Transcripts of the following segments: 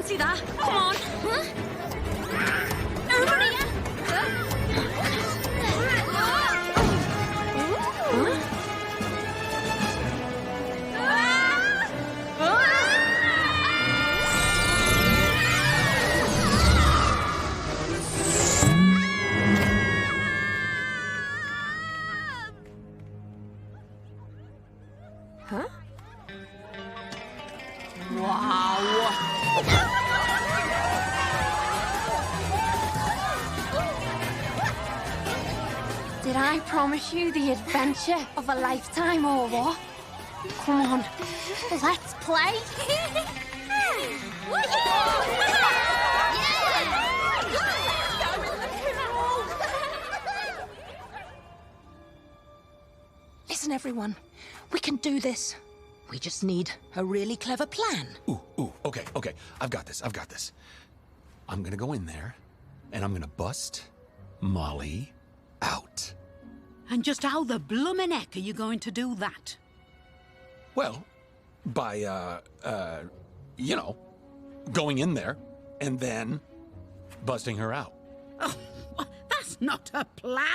fancy that. Come on. Huh? Over here. Huh? Wow. Did I promise you the adventure of a lifetime or what? Come on, let's play. Listen, everyone. We can do this. We just need a really clever plan. Ooh, okay. I've got this. I'm gonna go in there, and I'm gonna bust Molly out. And just how the bloomin' heck are you going to do that? Well, by, going in there, and then busting her out. Oh, that's not a plan.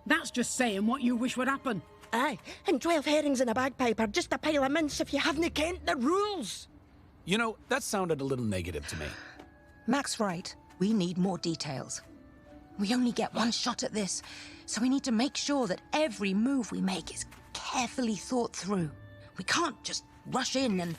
That's just saying what you wish would happen. Aye, and 12 herrings in a bagpipe are just a pile of mince if you haven't kent the rules. You know, that sounded a little negative to me. Mac's right. We need more details. We only get one shot at this, so we need to make sure that every move we make is carefully thought through. We can't just rush in and...